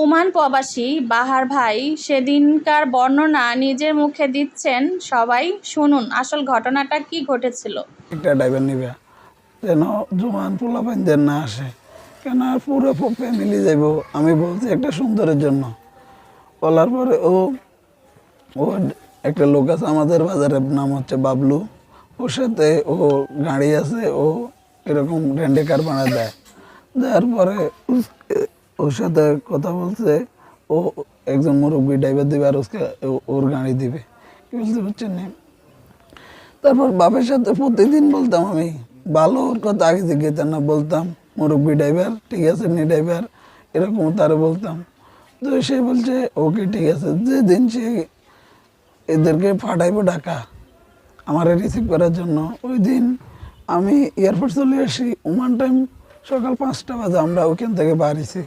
Oman প্রবাসী বাহার ভাই সেদিনকার বর্ণনা নিজের মুখে দিচ্ছেন, সবাই শুনুন আসল ঘটনাটা কি ঘটেছিল। একটা ড্রাইভার নিবে যেন জোয়ান পোলাপাইনদের না আসে, কেন আর পুরো ফ্যামিলি যাইব। আমি বলছি একটা সুন্দরের জন্য। বলার পরে ও একটা লোক আছে আমাদের বাজারের, নাম হচ্ছে বাবলু। ওর সাথে ও গাড়ি আছে, ও এরকম রেন্টে কার ভাড়া দেয়। দেওয়ার পরে ওর সাথে কথা বলছে, ও একজন মুরব্বী ড্রাইভার দিবে আর ওর গাড়ি দিবে। কি বলতে পারছেন না? তারপর বাপের সাথে প্রতিদিন বলতাম, আমি ভালো ওর কথা আগে জিজ্ঞেস না বলতাম, মুরব্বী ড্রাইভার ঠিক আছে নি ড্রাইভার, এরকম তারা বলতাম। তো সে বলছে ওকে ঠিক আছে। যেদিন সে এদেরকে পাঠাইবো ঢাকা আমার রিসিভ করার জন্য, ওই দিন আমি এয়ারপোর্ট চলে আসি। ওমান টাইম সকাল 5টা বাজে আমরা ওখান থেকে বাড়িছি।